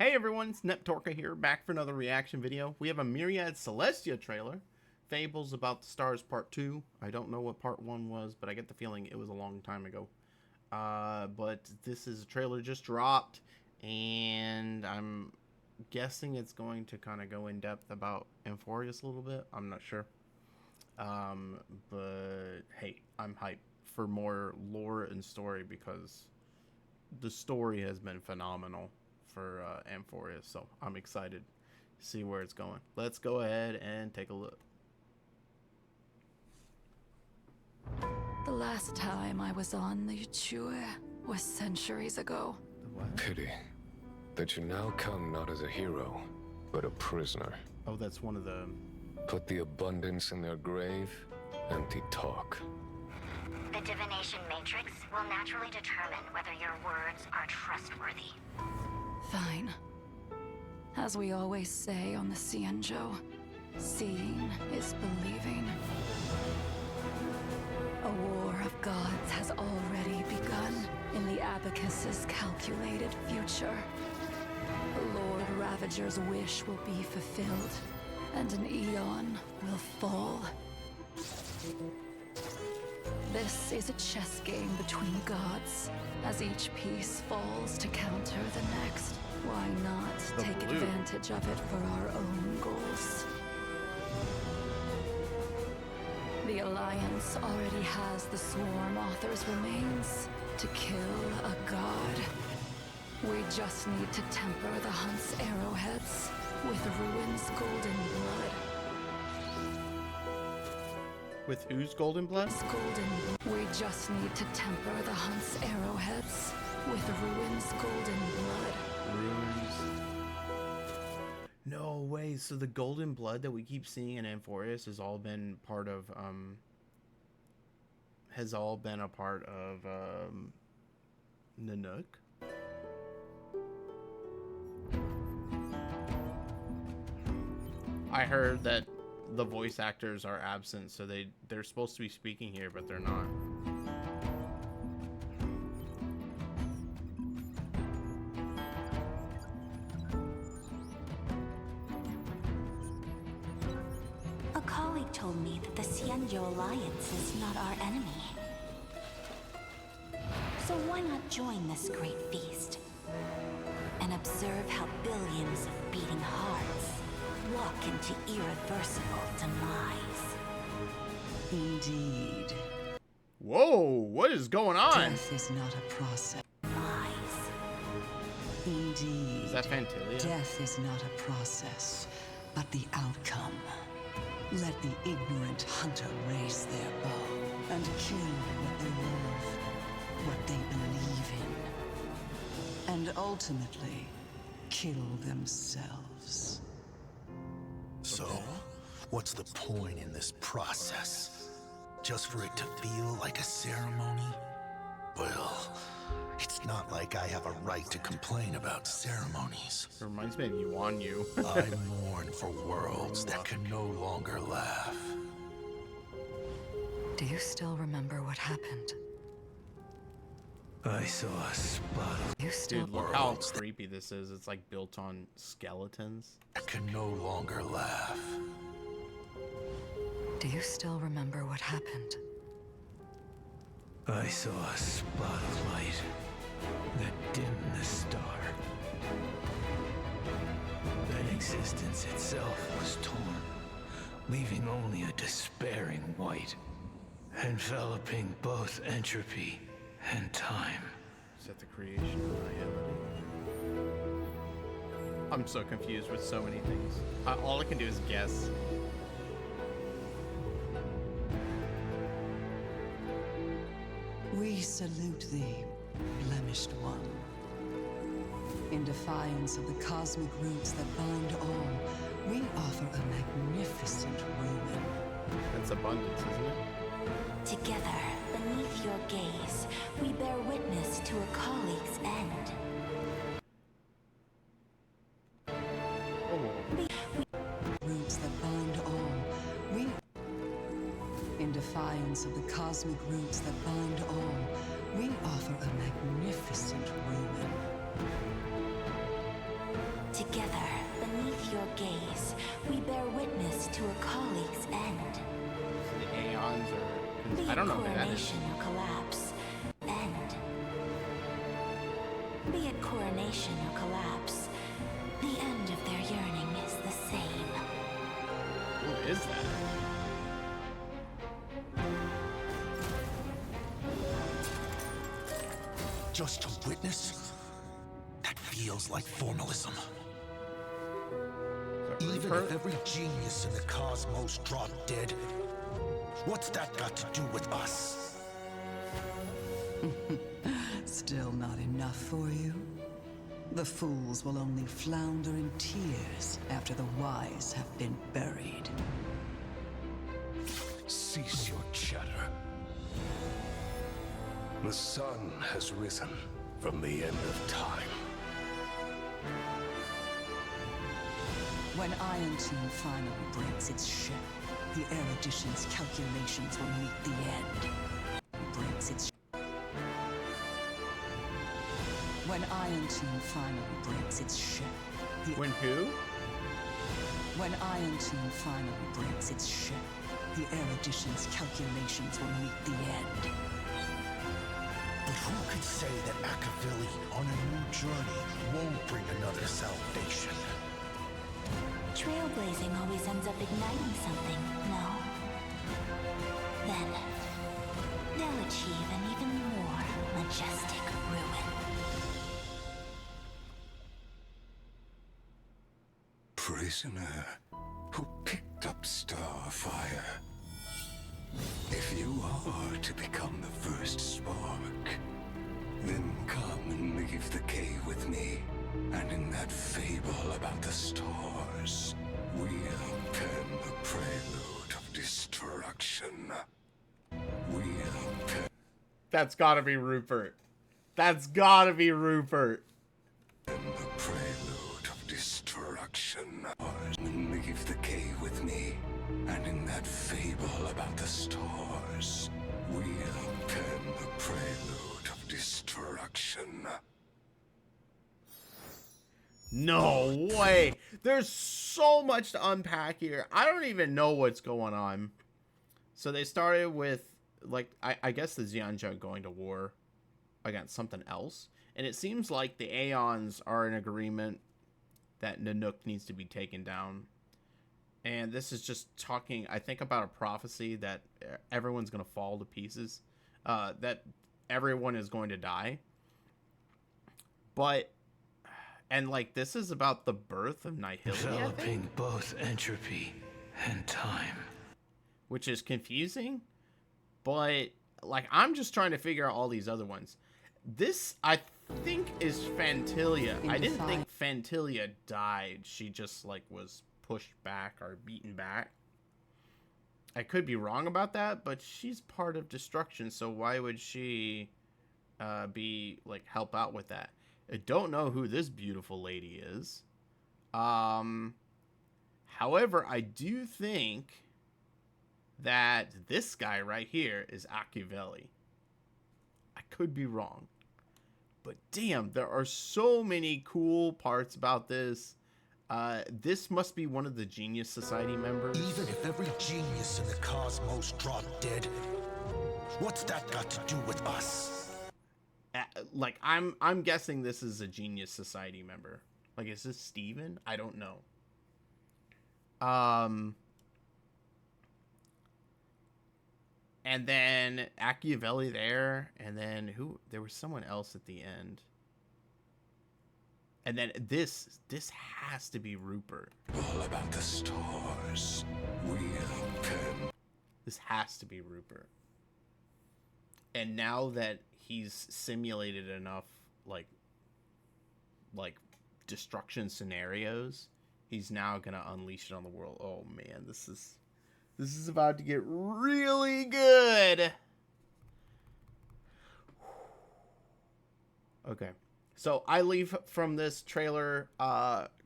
Hey everyone, it's Neptorka here, back for another reaction video. We have a Myriad Celestia trailer. Fables About the Stars Part 2. I don't know what Part 1 was, but I get the feeling it was a long time ago. But this is a trailer just dropped, and I'm guessing it's going to kind of go in depth about Amphorius a little bit. I'm not sure. But hey, I'm hyped for more lore and story because the story has been phenomenal for Amphorius, so I'm excited to see where it's going. Let's go ahead and take a look. The last time I was on the Yuchue was centuries ago. What? Pity that you now come not as a hero, but a prisoner. Oh, that's one of the... Put the abundance in their grave, empty talk. The divination matrix will naturally determine whether your words are trustworthy. Fine. As we always say on the Cienjo, seeing is believing. A war of gods has already begun in the Abacus's calculated future. The Lord Ravager's wish will be fulfilled, and an eon will fall. This is a chess game between gods. As each piece falls to counter the next, why not take advantage of it for our own goals? The Alliance already has the Swarm Author's remains to kill a god. We just need to temper the Hunt's arrowheads with Ruin's golden blood. With whose golden blood? We just need to temper the Hunt's arrowheads with Ruin's golden blood. Runes. No way. So the golden blood that we keep seeing in Amphorius has all been part of Nanook. I heard that the voice actors are absent, so they're supposed to be speaking here, but they're not. A colleague told me that the Cienjo Alliance is not our enemy. So why not join this great feast and observe how billions of beating hearts walk into irreversible demise? Indeed. Whoa, what is going on? Death is not a process. Demise. Indeed. Is that Fantilia? Death is not a process, but the outcome. Let the ignorant hunter raise their bow and kill what they love, what they believe in, and ultimately kill themselves. So, what's the point in this process? Just for it to feel like a ceremony? Well, it's not like I have a right to complain about ceremonies. It reminds me of Yuan Yu. I mourn for worlds that can no longer laugh. Do you still remember what happened? I saw a spot of You still... Dude, look how creepy this is. It's like built on skeletons. that can no longer laugh. Do you still remember what happened? I saw a spot of light that dimmed the star. Then existence itself was torn, leaving only a despairing white, enveloping both entropy and time. Is that the creation of reality? I'm so confused with so many things. All I can do is guess. We salute thee, blemished one. In defiance of the cosmic roots that bind all, we offer a magnificent ruin. That's abundance, isn't it? Together, beneath your gaze, we bear witness to a colleague's end. Roots that bind all, we... In defiance of the cosmic roots that bind all, we offer a magnificent ruin. I don't know who that is. coronation or collapse, end. Be it coronation or collapse, the end of their yearning is the same. Who is that? Just to witness? That feels like formalism. Even if every genius in the cosmos dropped dead, what's that got to do with us? Still not enough for you? The fools will only flounder in tears after the wise have been buried. Cease your chatter. The sun has risen from the end of time. When Iron Tomb finally breaks its shell, the erudition's calculations will meet the end. It breaks its When Iron Tomb finally breaks its shell, When who? when Iron Tomb finally breaks its shell, the erudition's calculations will meet the end. But who could say that Machiavelli on a new journey won't bring another salvation? Trailblazing always ends up igniting something, no? Then, they'll achieve an even more majestic ruin. Prisoner who picked up Starfire. If you are to become the first spark, then come and leave the cave with me. And in that fable about the stars, we'll pen the prelude of destruction. We'll pen That's gotta be Rupert. That's gotta be Rupert. the prelude of destruction. And leave the cave with me. And in that fable about the stars, we'll pen the prelude of destruction. No way. There's so much to unpack here. I don't even know what's going on. So they started with, like, I guess the Xianzhou going to war against something else. And it seems like the Aeons are in agreement that Nanook needs to be taken down. And this is just talking, I think, about a prophecy that everyone's going to fall to pieces. That everyone is going to die. But... And, like, this is about the birth of Nihility, I think? Developing both entropy and time. Which is confusing. But, like, I'm just trying to figure out all these other ones. This, I think, is Fantilia. I didn't think Fantilia died. She just, like, was pushed back or beaten back. I could be wrong about that, but she's part of destruction, so why would she be, like, help out with that? I don't know who this beautiful lady is. However, I do think that this guy right here is Machiavelli. I could be wrong. But damn, there are so many cool parts about this. This must be one of the Genius Society members. Even if every genius in the cosmos dropped dead, what's that got to do with us? Like, I'm guessing this is a Genius Society member. Like, is this Steven? I don't know. And then Machiavelli there, and then who? There was someone else at the end. And then this has to be Rupert. All about the stars. We'll pen. This has to be Rupert. And now that he's simulated enough, like destruction scenarios, he's now gonna unleash it on the world. Oh man, this is about to get really good. Okay, so I leave from this trailer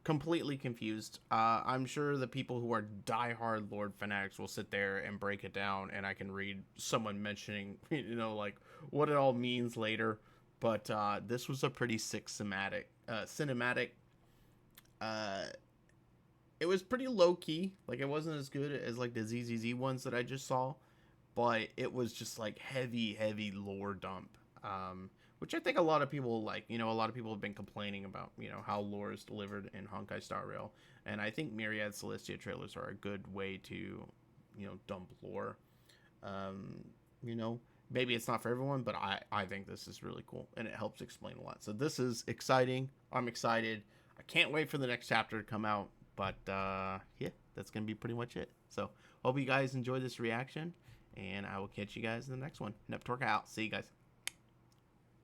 completely confused. I'm sure the people who are diehard Lord fanatics will sit there and break it down, and I can read someone mentioning, you know, like what it all means later. But this was a pretty sick cinematic. It was pretty low key. Like, it wasn't as good as like the ZZZ ones that I just saw, but it was just like heavy lore dump. Which I think a lot of people like. You know, a lot of people have been complaining about, you know, how lore is delivered in Honkai Star Rail, and I think Myriad Celestia trailers are a good way to, you know, dump lore. You know, maybe it's not for everyone, but I think this is really cool, and it helps explain a lot. So this is exciting. I'm excited. I can't wait for the next chapter to come out. But yeah, that's gonna be pretty much it. So hope you guys enjoy this reaction, and I will catch you guys in the next one. Neptork out. See you guys.